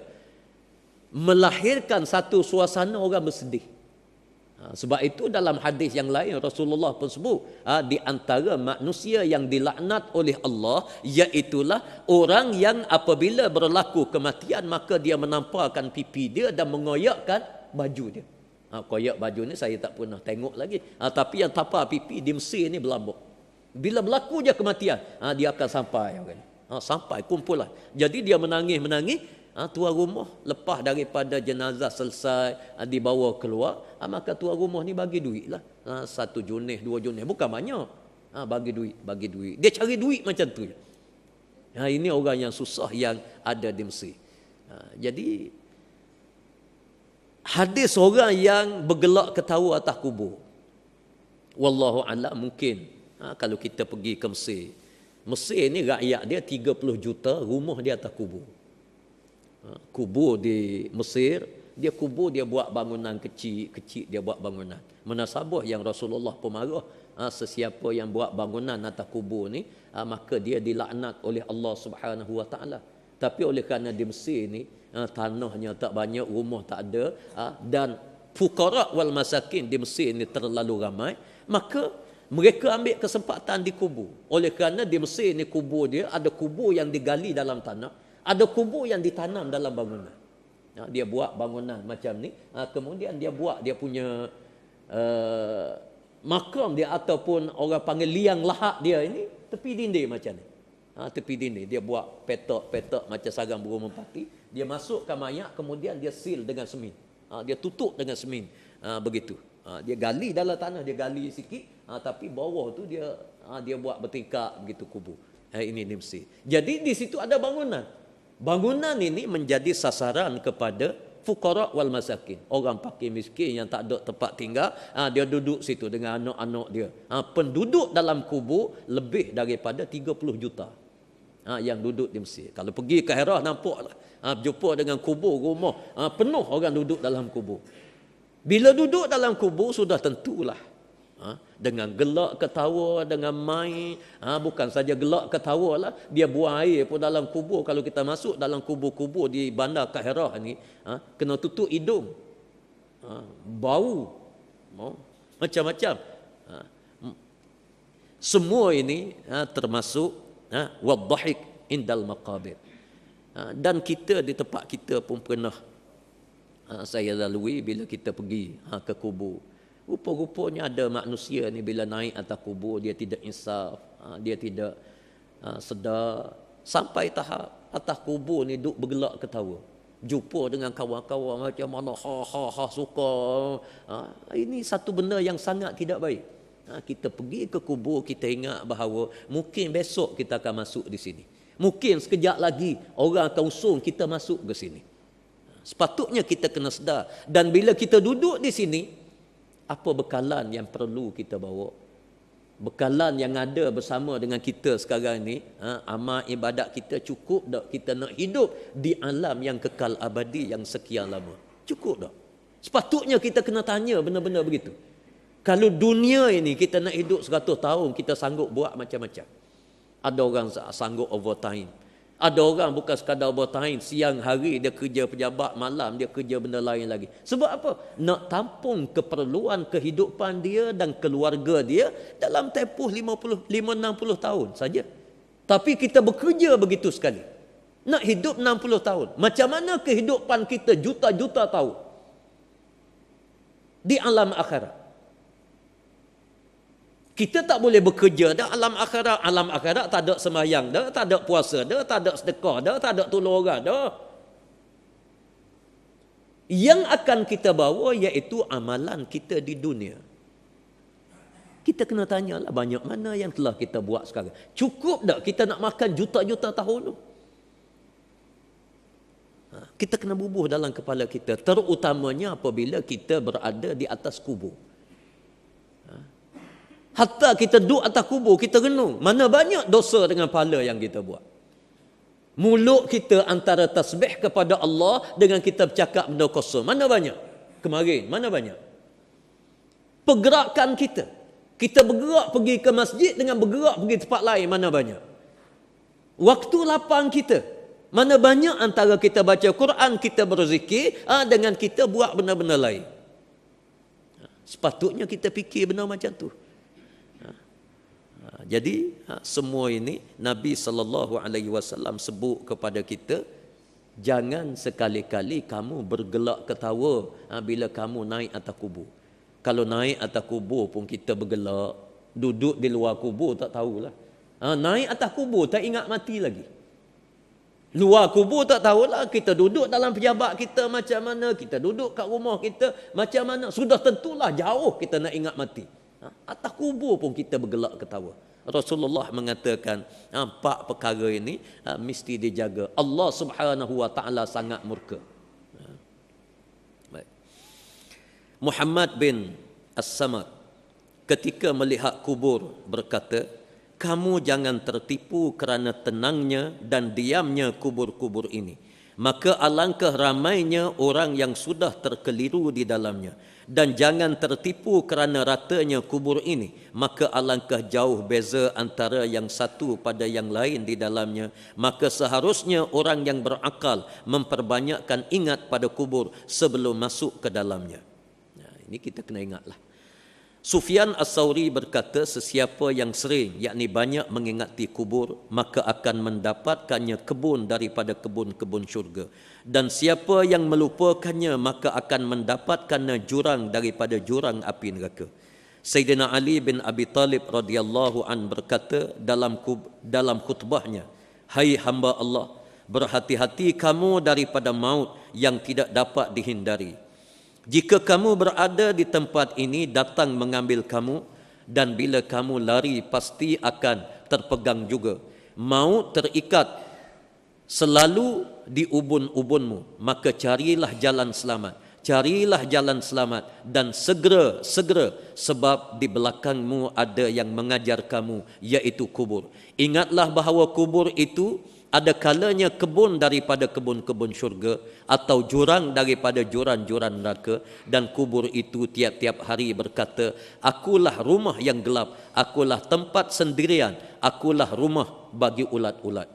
melahirkan satu suasana orang bersedih. Sebab itu dalam hadis yang lain Rasulullah pun sebut, di antara manusia yang dilaknat oleh Allah, iaitulah orang yang apabila berlaku kematian maka dia menamparkan pipi dia dan mengoyakkan baju dia. Koyak baju ni saya tak pernah tengok lagi. Tapi yang tampar pipi di Mesir ni berlambuk. Bila berlaku je kematian, dia akan sampai. Sampai kumpulan. Jadi dia menangis-menangis. Tuan rumah lepas daripada jenazah selesai, dibawa keluar, maka tuan rumah ni bagi duit lah. 1 junih, 2 junih. Bukan banyak. Bagi duit. Dia cari duit macam tu. Ini orang yang susah yang ada di Mesir. Jadi hadis orang yang bergelak ketawa atas kubur. Wallahu a'lam, mungkin kalau kita pergi ke Mesir. Mesir ni rakyat dia 30 juta, rumah dia atas kubur. Kubur di Mesir, dia kubur, dia buat bangunan kecil-kecil, dia buat bangunan. Munasabah yang Rasulullah pun marah, sesiapa yang buat bangunan atas kubur ni, maka dia dilaknat oleh Allah Subhanahu wa taala. Tapi oleh kerana di Mesir ni tanahnya tak banyak, rumah tak ada, dan fuqara wal masakin di Mesir ni terlalu ramai, maka mereka ambil kesempatan di kubur. Oleh kerana di Mesir ni kubur dia ada kubur yang digali dalam tanah, ada kubur yang ditanam dalam bangunan. Dia buat bangunan macam ni, kemudian dia buat dia punya makam dia ataupun orang panggil liang lahat dia ini tepi dinding macam ni. Tepi dinding dia buat petak-petak macam sarang burung merpati. Dia masukkan mayat, kemudian dia seal dengan semin. Dia tutup dengan semin. Begitu. Dia gali dalam tanah, dia gali sikit, tapi bawah tu dia buat bertingkap begitu kubur. Ini di Mesir. Jadi di situ ada bangunan. Bangunan ini menjadi sasaran kepada fuqara wal masakin, orang fakir miskin yang tak ada tempat tinggal. Dia duduk situ dengan anak-anak dia. Penduduk dalam kubur lebih daripada 30 juta. yang duduk di Mesir. Kalau pergi ke Hira nampaklah jumpa dengan kubur rumah penuh orang duduk dalam kubur. Bila duduk dalam kubur sudah tentulah dengan gelak ketawa, dengan main, bukan saja gelak ketawa lah, dia buang air pun dalam kubur. Kalau kita masuk dalam kubur-kubur di bandar Kahirah ni, kena tutup hidung, bau, macam-macam. Semua ini termasuk wadhahik indal maqabir. Dan kita di tempat kita pun pernah saya lalui bila kita pergi ke kubur. Rupa-rupanya ada manusia ni bila naik atas kubur dia tidak insaf, dia tidak sedar, sampai tahap atas kubur ni duk bergelak ketawa. Jumpa dengan kawan-kawan macam mana suka. Ini satu benda yang sangat tidak baik. Kita pergi ke kubur, kita ingat bahawa mungkin besok kita akan masuk di sini. Mungkin sekejap lagi orang akan usung kita masuk ke sini. Sepatutnya kita kena sedar. Dan bila kita duduk di sini, apa bekalan yang perlu kita bawa? Bekalan yang ada bersama dengan kita sekarang ni, amal ibadat kita cukup tak kita nak hidup di alam yang kekal abadi yang sekian lama? Cukup tak? Sepatutnya kita kena tanya benda-benda begitu. Kalau dunia ini kita nak hidup 100 tahun, kita sanggup buat macam-macam. Ada orang sanggup overtime. Ada orang bukan sekadar overtime, siang hari dia kerja pejabat, malam dia kerja benda lain lagi. Sebab apa? Nak tampung keperluan kehidupan dia dan keluarga dia dalam tempoh 50-60 tahun saja. Tapi kita bekerja begitu sekali. Nak hidup 60 tahun. Macam mana kehidupan kita juta-juta tahun di alam akhirat? Kita tak boleh bekerja dah alam akhirat. Alam akhirat tak ada sembahyang dah, tak ada puasa dah, tak ada sedekah dah, tak ada tolong orang dah. Yang akan kita bawa iaitu amalan kita di dunia. Kita kena tanyalah banyak mana yang telah kita buat sekarang. Cukup tak kita nak makan juta-juta tahun tu? Kita kena bubuh dalam kepala kita, terutamanya apabila kita berada di atas kubur. Hatta kita duduk atas kubur, kita renung mana banyak dosa dengan pahala yang kita buat. Mulut kita antara tasbih kepada Allah dengan kita bercakap benda kosong. Mana banyak? Kemarin, mana banyak? Pergerakan kita. Kita bergerak pergi ke masjid dengan bergerak pergi tempat lain, mana banyak? Waktu lapang kita. Mana banyak antara kita baca Quran, kita berzikir, dengan kita buat benda-benda lain. Sepatutnya kita fikir benda macam tu. Jadi semua ini Nabi SAW sebut kepada kita, jangan sekali-kali kamu bergelak ketawa bila kamu naik atas kubur. Kalau naik atas kubur pun kita bergelak, duduk di luar kubur tak tahulah. Naik atas kubur tak ingat mati lagi. Luar kubur tak tahulah, kita duduk dalam pejabat kita macam mana, kita duduk kat rumah kita macam mana, sudah tentulah jauh kita nak ingat mati. Atas kubur pun kita bergelak ketawa. Rasulullah mengatakan 4 perkara ini mesti dijaga. Allah Subhanahu wa taala sangat murka. Baik. Muhammad bin As-Samad ketika melihat kubur berkata, kamu jangan tertipu kerana tenangnya dan diamnya kubur-kubur ini. Maka alangkah ramainya orang yang sudah terkeliru di dalamnya. Dan jangan tertipu kerana ratanya kubur ini, maka alangkah jauh beza antara yang satu pada yang lain di dalamnya. Maka seharusnya orang yang berakal memperbanyakkan ingat pada kubur sebelum masuk ke dalamnya. Ini kita kena ingatlah. Sufyan As-Sauri berkata, sesiapa yang sering, yakni banyak mengingati kubur, maka akan mendapatkannya kebun daripada kebun-kebun syurga. Dan siapa yang melupakannya, maka akan mendapatkannya jurang daripada jurang api neraka. Sayyidina Ali bin Abi Talib radhiyallahu an berkata dalam khutbahnya, hai hamba Allah, berhati-hati kamu daripada maut yang tidak dapat dihindari. Jika kamu berada di tempat ini, datang mengambil kamu, dan bila kamu lari pasti akan terpegang juga. Maut terikat selalu di ubun-ubunmu, maka carilah jalan selamat. carilah jalan selamat dan segera sebab di belakangmu ada yang mengajar kamu, iaitu kubur. Ingatlah bahawa kubur itu ada kalanya kebun daripada kebun-kebun syurga atau jurang daripada jurang-jurang neraka, dan kubur itu tiap-tiap hari berkata, akulah rumah yang gelap, akulah tempat sendirian, akulah rumah bagi ulat-ulat.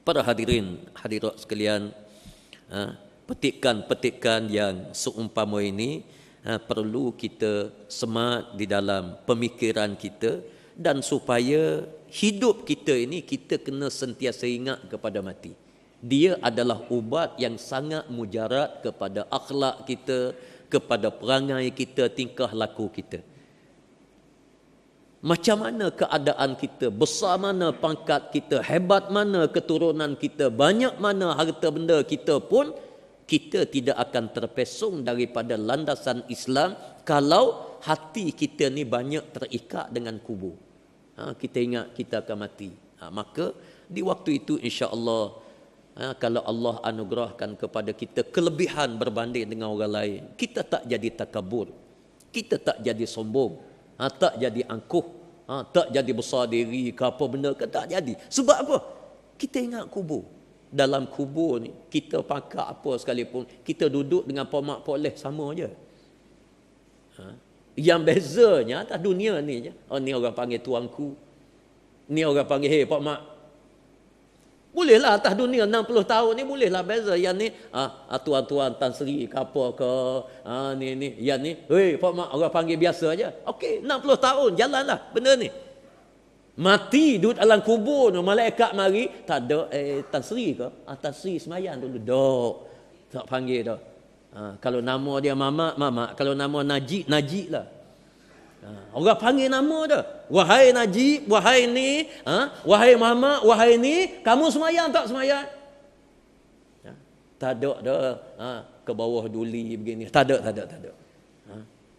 Para hadirin hadirat sekalian, petikan-petikan yang seumpama ini perlu kita semat di dalam pemikiran kita, dan supaya hidup kita ini kita kena sentiasa ingat kepada mati. Dia adalah ubat yang sangat mujarab kepada akhlak kita, kepada perangai kita, tingkah laku kita. Macam mana keadaan kita, besar mana pangkat kita, hebat mana keturunan kita, banyak mana harta benda kita pun, kita tidak akan terpesong daripada landasan Islam kalau hati kita ni banyak terikat dengan kubur. Kita ingat kita akan mati. Maka di waktu itu insya-Allah, kalau Allah anugerahkan kepada kita kelebihan berbanding dengan orang lain, kita tak jadi takabur, kita tak jadi sombong, tak jadi angkuh, tak jadi besar diri ke apa benda ke, tak jadi. Sebab apa? Kita ingat kubur. Dalam kubur ni kita pakai apa sekalipun, kita duduk dengan pomak poleh sama je. Yang bezanya atas dunia ni je. Ni orang panggil tuanku, ni orang panggil hey pak mak. Bolehlah atas dunia 60 tahun ni bolehlah beza. Yang ni tuan-tuan Tan Sri ke apa ke, ni yang ni hey pak mak, orang panggil biasa aja. Okey, 60 tahun jalanlah benda ni. Mati duduk dalam kubur, malaikat mari, tak ada Tan Sri ke? Tan Sri semayang dulu. Dok. Tak panggil dah. Kalau nama dia Mamak, kalau nama Najib lah. Orang panggil nama dah. Wahai Najib, wahai ni, wahai Mamak, wahai ni, kamu semayang tak semayang? Tak ada dah. Ke bawah duli begini. Tak ada.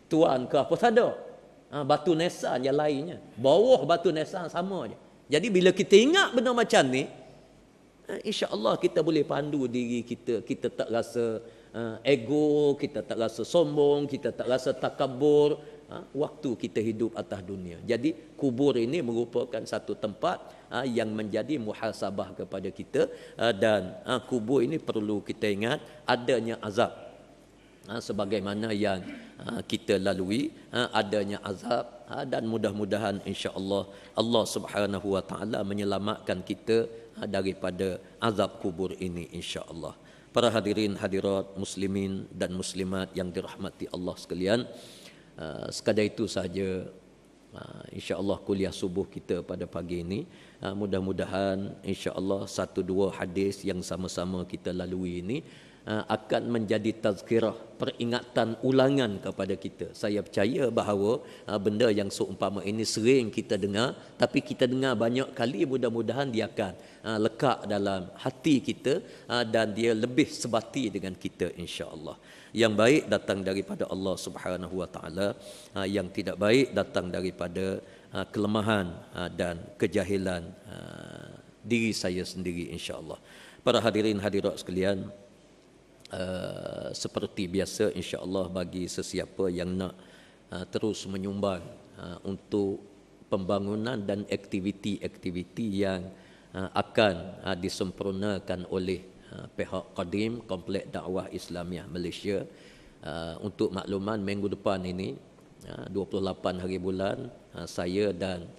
Tuan ke apa, tak ada. Batu nesan yang lainnya. Bawah batu nesan sama je. Jadi bila kita ingat benda macam ni, insya-Allah kita boleh pandu diri kita. Kita tak rasa ego, kita tak rasa sombong, kita tak rasa takabur waktu kita hidup atas dunia. Jadi kubur ini merupakan satu tempat yang menjadi muhasabah kepada kita, dan kubur ini perlu kita ingat adanya azab. Sebagaimana yang kita lalui, adanya azab, dan mudah-mudahan insya-Allah Allah Subhanahu wa taala menyelamatkan kita daripada azab kubur ini insya-Allah. Para hadirin hadirat muslimin dan muslimat yang dirahmati Allah sekalian, sekadar itu sahaja insya-Allah kuliah subuh kita pada pagi ini. Mudah-mudahan insya-Allah 1-2 hadis yang sama-sama kita lalui ini akan menjadi tazkirah, peringatan ulangan kepada kita. Saya percaya bahawa benda yang seumpama ini sering kita dengar, tapi kita dengar banyak kali, mudah-mudahan dia akan lekat dalam hati kita, dan dia lebih sebati dengan kita insya-Allah. Yang baik datang daripada Allah Subhanahu wa taala, yang tidak baik datang daripada kelemahan dan kejahilan diri saya sendiri insya-Allah. Para hadirin hadirat sekalian, seperti biasa insya-Allah bagi sesiapa yang nak terus menyumbang untuk pembangunan dan aktiviti-aktiviti yang akan disempurnakan oleh pihak Qadim Kompleks Dakwah Islamiah Malaysia. Untuk makluman, minggu depan ini 28 hari bulan, saya dan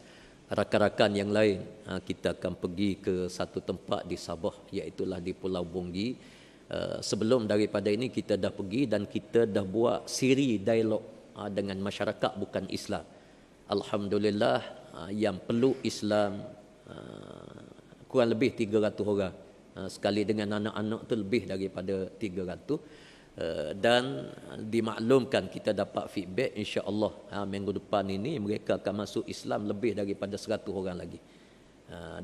rakan-rakan yang lain kita akan pergi ke satu tempat di Sabah, iaitu di Pulau Bonggi. Sebelum daripada ini kita dah pergi dan kita dah buat siri dialog dengan masyarakat bukan Islam. Alhamdulillah, yang peluk Islam kurang lebih 300 orang. Sekali dengan anak-anak tu lebih daripada 300. Dan dimaklumkan kita dapat feedback, insya-Allah minggu depan ini mereka akan masuk Islam lebih daripada 100 orang lagi.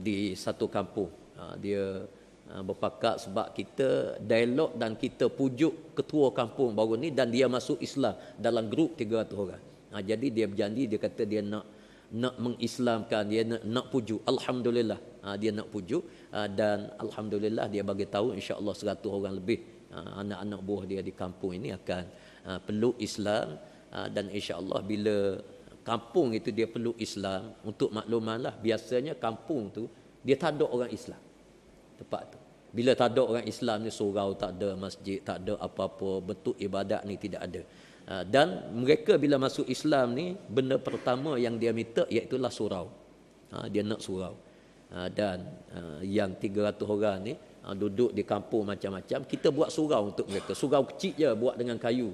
Di satu kampung. Dia berpakat sebab kita dialog dan kita pujuk ketua kampung baru ni, dan dia masuk Islam dalam grup 300 orang. Jadi dia berjanji, dia kata dia nak mengislamkan, dia nak pujuk. Alhamdulillah, dia nak pujuk, dan alhamdulillah dia bagi tahu insya-Allah 100 orang lebih anak-anak buah dia di kampung ini akan peluk Islam, dan insya-Allah bila kampung itu dia peluk Islam, untuk maklumanlah biasanya kampung tu dia tak ada orang Islam tempat tu. Bila tak ada orang Islam ni, surau tak ada, masjid tak ada, apa-apa bentuk ibadat ni tidak ada. Dan mereka bila masuk Islam ni, benda pertama yang dia minta iaitulah surau. Dia nak surau. Dan yang 300 orang ni duduk di kampung macam-macam, kita buat surau untuk mereka. Surau kecil je, buat dengan kayu.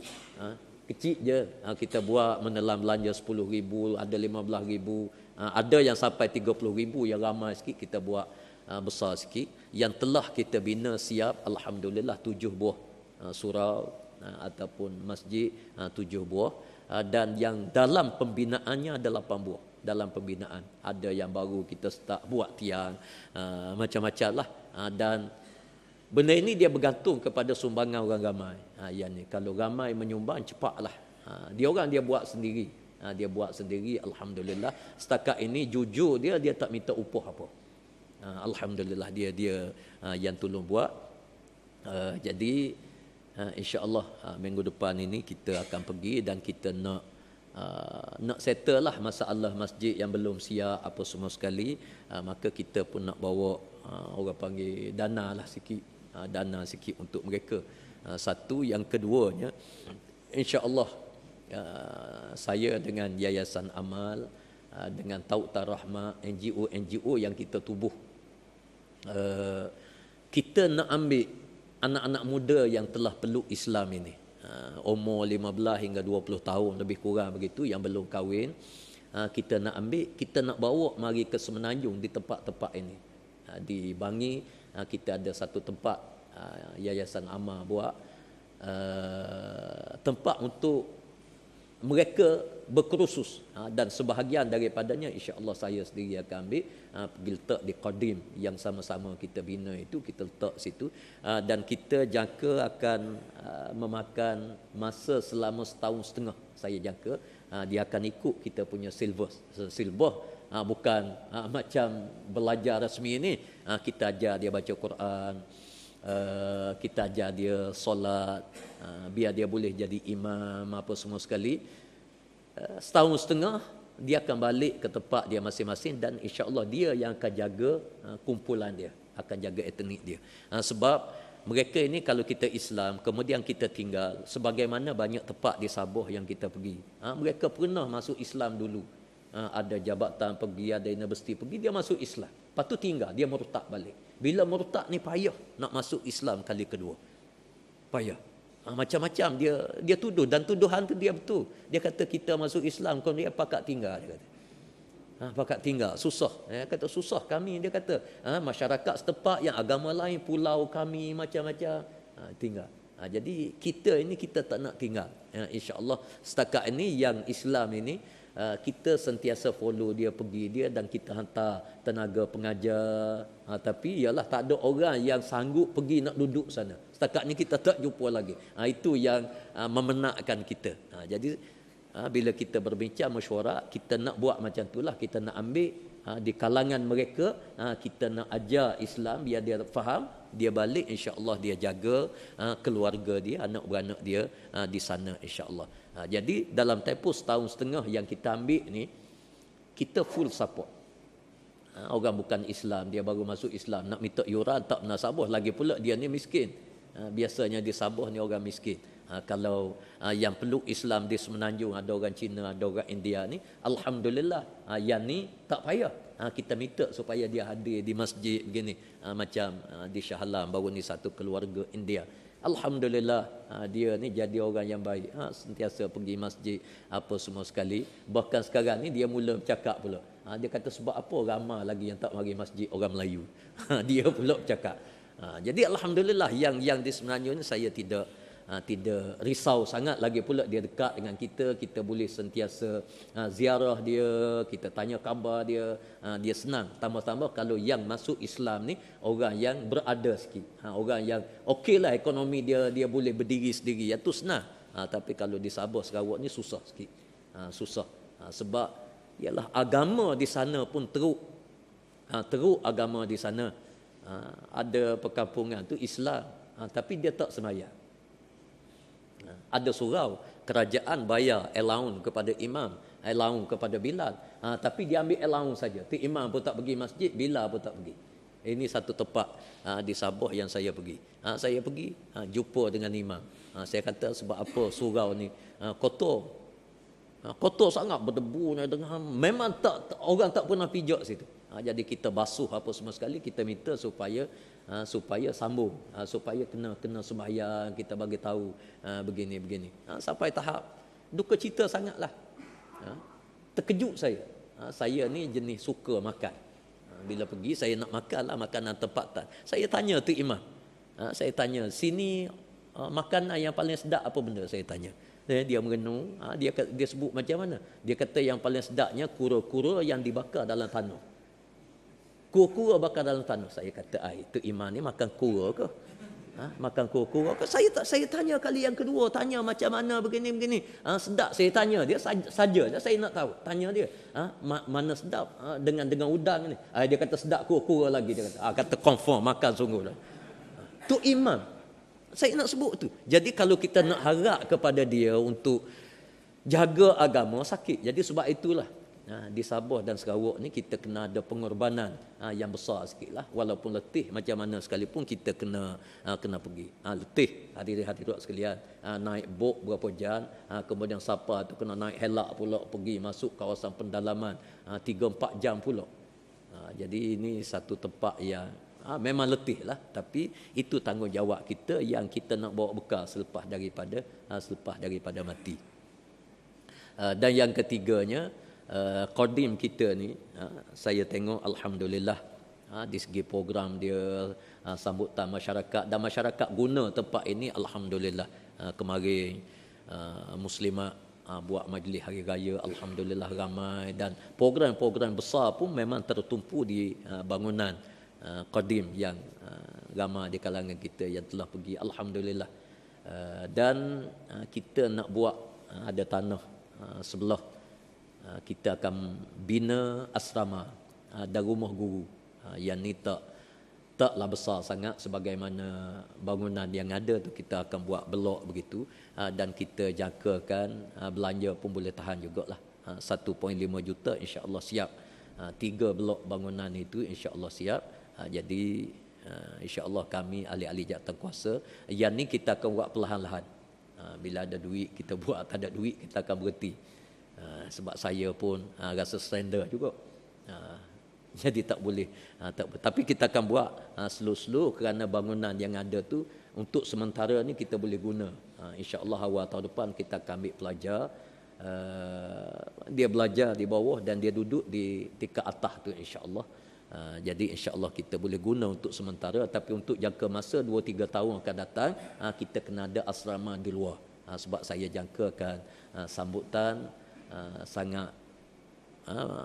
Kecil je, kita buat menelan belanja 10,000, ada 15,000, ada yang sampai 30,000, yang ramai sikit kita buat besar sikit. Yang telah kita bina siap, alhamdulillah 7 buah surau ataupun masjid, 7 buah, dan yang dalam pembinaannya ada 8 buah. Dalam pembinaan ada yang baru kita start buat tiang, macam-macam lah, dan benda ini dia bergantung kepada sumbangan orang ramai. Yang ni kalau ramai menyumbang, cepatlah. Dia orang dia buat sendiri, dia buat sendiri, alhamdulillah. Setakat ini jujur dia tak minta upah apa. Alhamdulillah dia yang tolong buat. Jadi insya-Allah minggu depan ini kita akan pergi dan kita nak settle lah masalah masjid yang belum siap apa semua sekali. Maka kita pun nak bawa orang panggil dana lah sikit, dana sikit untuk mereka. Satu, yang keduanya insya-Allah saya dengan Yayasan Amal, dengan Tautar Rahmah, NGO yang kita tubuh, kita nak ambil anak-anak muda yang telah peluk Islam ini, umur 15 hingga 20 tahun lebih kurang begitu, yang belum kahwin. Kita nak ambil, kita nak bawa mari ke Semenanjung di tempat-tempat ini. Di Bangi kita ada satu tempat, Yayasan Amal buat tempat untuk mereka berkursus, dan sebahagian daripadanya insya-Allah saya sendiri akan ambil, pergi letak di Qadim yang sama-sama kita bina itu, kita letak situ, dan kita jangka akan memakan masa selama 1.5 tahun saya jangka. Dia akan ikut kita punya silbus, bukan macam belajar rasmi ni. Kita ajar dia baca Quran, kita ajar dia solat, biar dia boleh jadi imam apa semua sekali. 1.5 tahun dia akan balik ke tempat dia masing-masing, dan insya-Allah dia yang akan jaga kumpulan dia, akan jaga etnik dia. Sebab mereka ini kalau kita Islam kemudian kita tinggal, sebagaimana banyak tempat di Sabah yang kita pergi, mereka pernah masuk Islam dulu, ada jabatan pergi, ada universiti pergi, dia masuk Islam, lepas tu tinggal, dia murtad balik. Bila murtad ni payah nak masuk Islam kali kedua, payah. Macam-macam dia tuduh, dan tuduhan tu dia betul. Dia kata kita masuk Islam, kemudian pakat tinggal, dia kata. Pakat tinggal, susah. Dia kata susah kami, dia kata. Masyarakat setempat yang agama lain, pulau kami macam-macam, tinggal. Jadi kita ini kita tak nak tinggal. Insya-Allah setakat ini yang Islam ini, kita sentiasa follow dia, pergi dia, dan kita hantar tenaga pengajar, tapi ialah tak ada orang yang sanggup pergi nak duduk sana. Setakat ni kita tak jumpa lagi. Itu yang memenatkan kita. Jadi bila kita berbincang mesyuarat, kita nak buat macam itulah. Kita nak ambil di kalangan mereka, kita nak ajar Islam biar dia faham, dia balik insya-Allah dia jaga keluarga dia, anak beranak dia di sana insya-Allah. Jadi dalam tempoh 1.5 tahun yang kita ambil ni, kita full support. Orang bukan Islam, dia baru masuk Islam, nak minta yuran tak pernah sabar, lagi pula dia ni miskin. Biasanya di Sabah ni orang miskin. Kalau yang peluk Islam di Semenanjung ada orang Cina, ada orang India ni, alhamdulillah, yang ni tak payah. Kita minta supaya dia hadir di masjid begini, macam di Shah Alam baru ni satu keluarga India. Alhamdulillah, dia ni jadi orang yang baik, sentiasa pergi masjid apa semua sekali. Bahkan sekarang ni dia mula bercakap pula. Dia kata sebab apa ramai lagi yang tak mari masjid orang Melayu. Dia pula bercakap. Jadi alhamdulillah yang di Semenanjung ni saya tidak risau sangat, lagi pula dia dekat dengan kita, kita boleh sentiasa ziarah dia, kita tanya khabar dia, dia senang. Tambah-tambah kalau yang masuk Islam ni orang yang berada sikit, orang yang okeylah ekonomi dia boleh berdiri sendiri, itu senang. Tapi kalau di Sabah Sarawak ni susah sikit, susah. Sebab ialah agama di sana pun teruk agama di sana. Ada perkampungan tu Islam, tapi dia tak sembahyang. Ada surau kerajaan bayar allowance kepada imam, allowance kepada Bilal, tapi dia ambil allowance saja. Tu imam pun tak pergi masjid, Bilal pun tak pergi. Ini satu tempat di Sabah yang saya pergi. Saya pergi jumpa dengan imam. Saya kata sebab apa surau ni kotor. Kotor sangat, berdebu dengan memang orang tak pernah pijak situ. Jadi kita basuh apa semua sekali, kita minta supaya sambung, supaya kena sembahyang, kita bagi tahu begini. Sampai tahap duka cita sangatlah. Terkejut saya. Saya ni jenis suka makan. Bila pergi saya nak makan lah makanan tempatan. Saya tanya tu imam. Saya tanya, sini makanan yang paling sedap apa benda, saya tanya. Dia merenung, dia sebut macam mana? Dia kata yang paling sedapnya kura-kura yang dibakar dalam tanah. Kura-kura bakar dalam tanah. Saya kata, itu imam ni makan kura ke? Makan kura-kura ke? Saya tanya kali yang kedua, tanya macam mana begini. Sedap, saya tanya dia saja saya nak tahu. Tanya dia, mana sedap dengan udang ni? Dia kata sedap kura-kura lagi, dia kata confirm makan sungguh lah. Tu imam. Saya nak sebut tu. Jadi kalau kita nak harap kepada dia untuk jaga agama, sakit. Jadi sebab itulah di Sabah dan Sarawak ni kita kena ada pengorbanan yang besar sikitlah. Walaupun letih macam mana sekalipun kita kena pergi. Letih hadirin-hadirat sekalian. Naik bot berapa jam, kemudian siapa tu kena naik helak pula pergi masuk kawasan pendalaman 3-4 jam pula. Jadi ini satu tempat yang memang letih lah, tapi itu tanggungjawab kita yang kita nak bawa bekal selepas daripada mati. Dan yang ketiganya, Qadim kita ni, saya tengok alhamdulillah di segi program dia, sambutan masyarakat, dan masyarakat guna tempat ini alhamdulillah. Kemarin muslimat buat majlis hari raya, alhamdulillah ramai, dan program-program besar pun memang tertumpu di bangunan Qadim yang ramai di kalangan kita yang telah pergi, alhamdulillah. Dan kita nak buat ada tanah sebelah, kita akan bina asrama dan rumah guru. Yang ni taklah besar sangat sebagaimana bangunan yang ada tu, kita akan buat blok begitu, dan kita jangkakan belanja pun boleh tahan jugalah. 1.5 juta insya-Allah siap. 3 blok bangunan itu insya-Allah siap. Jadi insya-Allah kami ahli-ahli jawatankuasa yang ni kita akan buat perlahan-lahan. Bila ada duit kita buat, tak ada duit kita akan berhenti. Sebab saya pun rasa surrender juga. Jadi tak boleh. Tapi kita akan buat slow-slow kerana bangunan yang ada tu untuk sementara ni kita boleh guna. InsyaAllah awal tahun depan kita akan ambil pelajar. Dia belajar di bawah dan dia duduk di tingkat atas tu insyaAllah. Jadi insyaAllah kita boleh guna untuk sementara, tapi untuk jangka masa 2-3 tahun akan datang kita kena ada asrama di luar. Sebab saya jangkakan sambutan sangat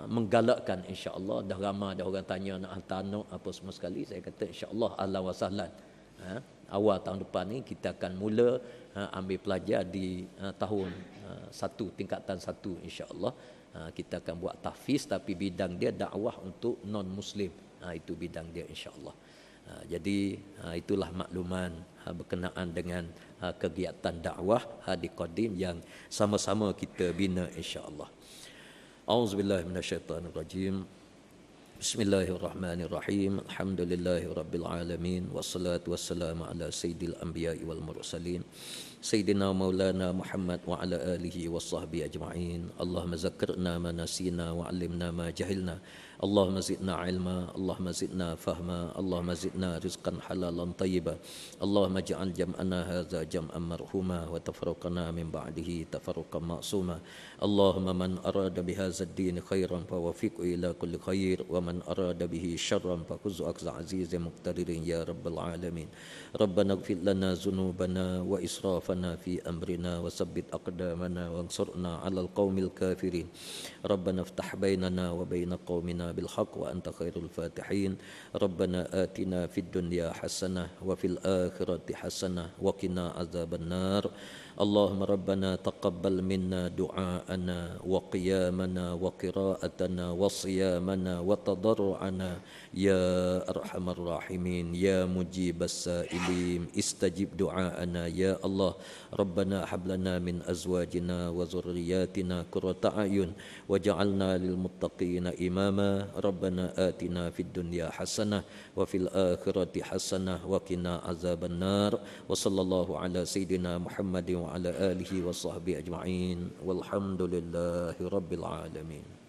menggalakkan insya-Allah. Dah ramai dah orang tanya nak hantar anak apa semua sekali. Saya kata insya-Allah ahlan wa sahlan. Awal tahun depan ni kita akan mula ambil pelajar di tahun 1 tingkatan 1 insya-Allah. Kita akan buat tahfiz tapi bidang dia dakwah untuk non muslim. Itu bidang dia insya-Allah. Jadi itulah makluman berkenaan dengan kegiatan dakwah di Qadim yang sama-sama kita bina insya-Allah. Auzubillahi minasyaitonirrajim. Bismillahirrahmanirrahim. Alhamdulillahirabbil alamin wassalatu wassalamu ala sayyidil anbiya'i wal mursalin sayyidina maulana Muhammad wa ala alihi washabbihi ajma'in. Allahumma zakkirna ma nasina wa 'allimna ma jahilna. Allahumma zidna ilma, Allahumma zidna fahma, Allahumma zidna rizqan halalan tayyiba. Allahumma ja'al jam'ana hadza jam'an marhuma wa tafarraqana min ba'dihi tafarruqan ma'suma. Allahumma man arada bihadza ad-din khairan fawafiqhu ila kulli khair wa man arada bihi syarran fakhudhu akhza azizin muqtadirin ya rabbal alamin. Rabbana ighfir lana dhunubana wa israfana إسرافنا في أمرنا وثبت أقدامنا وانصرنا على القوم الكافرين ربنا افتح بيننا وبين قومنا بالحق وأنت خير الفاتحين ربنا آتنا في الدنيا حسنة وفي الآخرة حسنة وقنا عذاب النار اللهم ربنا تقبل منا دعاءنا وقيامنا وقراءتنا وصيامنا وتضرعنا يا أرحم الراحمين يا مجيب السائلين استجب دعاءنا يا الله ربنا هب لنا من أزواجنا وذرياتنا قرة أعين وجعلنا للمتقين إماما ربنا آتنا في الدنيا حسنة وفي الآخرة حسنة وقنا عذاب النار وصلى الله على سيدنا محمد وعلى آله وصحبه أجمعين والحمد لله رب العالمين.